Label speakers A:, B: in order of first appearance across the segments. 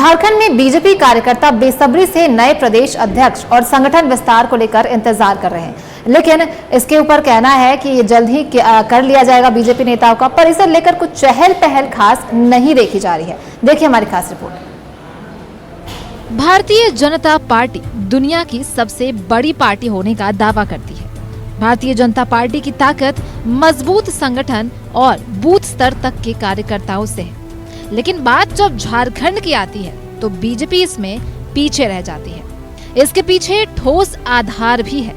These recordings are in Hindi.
A: झारखंड में बीजेपी कार्यकर्ता बेसब्री से नए प्रदेश अध्यक्ष और संगठन विस्तार को लेकर इंतजार कर रहे हैं, लेकिन इसके ऊपर कहना है कि ये जल्द ही कर लिया जाएगा। बीजेपी नेताओं का पर इसे लेकर कुछ चहल पहल खास नहीं देखी जा रही है। देखिए हमारी खास रिपोर्ट।
B: भारतीय जनता पार्टी दुनिया की सबसे बड़ी पार्टी होने का दावा करती है। भारतीय जनता पार्टी की ताकत मजबूत संगठन और बूथ स्तर तक के कार्यकर्ताओं से है, लेकिन बात जब झारखंड की आती है तो बीजेपी इसमें पीछे रह जाती है। इसके पीछे ठोस आधार भी है।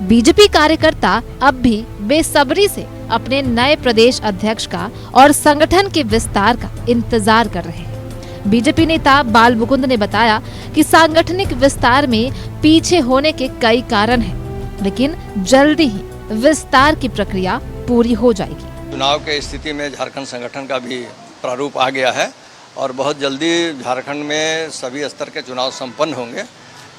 B: बीजेपी कार्यकर्ता अब भी बेसब्री से अपने नए प्रदेश अध्यक्ष का और संगठन के विस्तार का इंतजार कर रहे हैं। बीजेपी नेता बाल मुकुंद ने बताया कि सांगठनिक विस्तार में पीछे होने के कई कारण हैं, लेकिन जल्दी ही विस्तार की प्रक्रिया पूरी हो जाएगी।
C: चुनाव के स्थिति में झारखंड संगठन का भी प्रारूप आ गया है और बहुत जल्दी झारखंड में सभी स्तर के चुनाव संपन्न होंगे।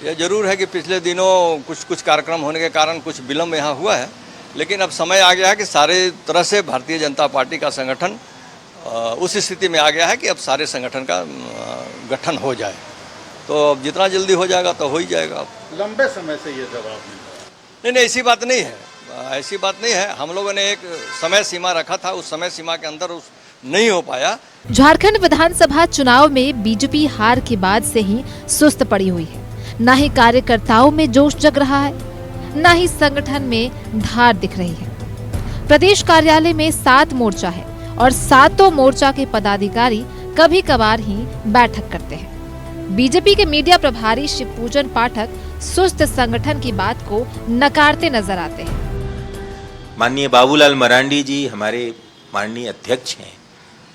C: यह जरूर है कि पिछले दिनों कुछ कार्यक्रम होने के कारण कुछ विलम्ब यहाँ हुआ है, लेकिन अब समय आ गया है कि सारे तरह से भारतीय जनता पार्टी का संगठन उस स्थिति में आ गया है कि अब सारे संगठन का गठन हो जाए। तो अब जितना जल्दी हो जाएगा तो हो ही जाएगा।
D: लंबे समय से ये जवाब
C: नहीं, ऐसी बात नहीं है, ऐसी बात नहीं है। हम लोगों ने एक समय सीमा रखा था, उस समय सीमा के अंदर नहीं हो पाया।
B: झारखंड विधानसभा चुनाव में बीजेपी हार के बाद से ही सुस्त पड़ी हुई है। न ही कार्यकर्ताओं में जोश जग रहा है, न ही संगठन में धार दिख रही है। प्रदेश कार्यालय में 7 मोर्चा है और 7 मोर्चा के पदाधिकारी कभी कभार ही बैठक करते हैं। बीजेपी के मीडिया प्रभारी शिवपूजन पाठक सुस्त संगठन की बात को नकारते नजर आते हैं।
E: माननीय बाबूलाल मरांडी जी हमारे माननीय अध्यक्ष हैं,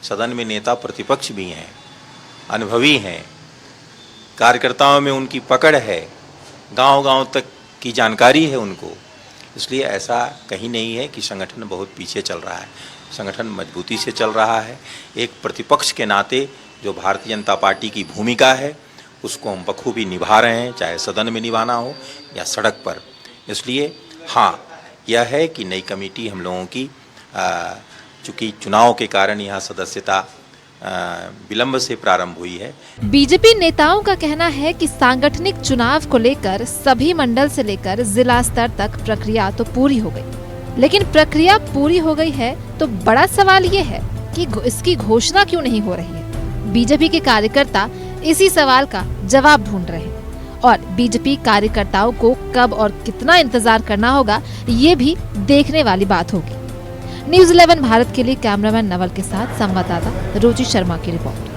E: सदन में नेता प्रतिपक्ष भी हैं, अनुभवी हैं, कार्यकर्ताओं में उनकी पकड़ है, गांव-गांव तक की जानकारी है उनको। इसलिए ऐसा कहीं नहीं है कि संगठन बहुत पीछे चल रहा है। संगठन मजबूती से चल रहा है। एक प्रतिपक्ष के नाते जो भारतीय जनता पार्टी की भूमिका है उसको हम बखूबी निभा रहे हैं, चाहे सदन में निभाना हो या सड़क पर। इसलिए हाँ, यह है कि नई कमेटी हम लोगों की चूँकि चुनाव के कारण यहाँ सदस्यता विलंब से प्रारंभ हुई है।
B: बीजेपी नेताओं का कहना है कि सांगठनिक चुनाव को लेकर सभी मंडल से लेकर जिला स्तर तक प्रक्रिया तो पूरी हो गई, लेकिन प्रक्रिया पूरी हो गई है तो बड़ा सवाल ये है कि इसकी घोषणा क्यों नहीं हो रही है। बीजेपी के कार्यकर्ता इसी सवाल का जवाब ढूंढ रहे हैं और बीजेपी कार्यकर्ताओं को कब और कितना इंतजार करना होगा ये भी देखने वाली बात होगी। न्यूज़ 11 भारत के लिए कैमरामैन नवल के साथ संवाददाता रुचि शर्मा की report.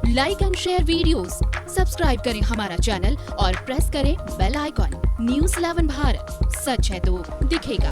F: Like and share videos, subscribe करें हमारा चैनल और प्रेस करें बेल आइकॉन। न्यूज़ 11 भारत, सच है तो दिखेगा।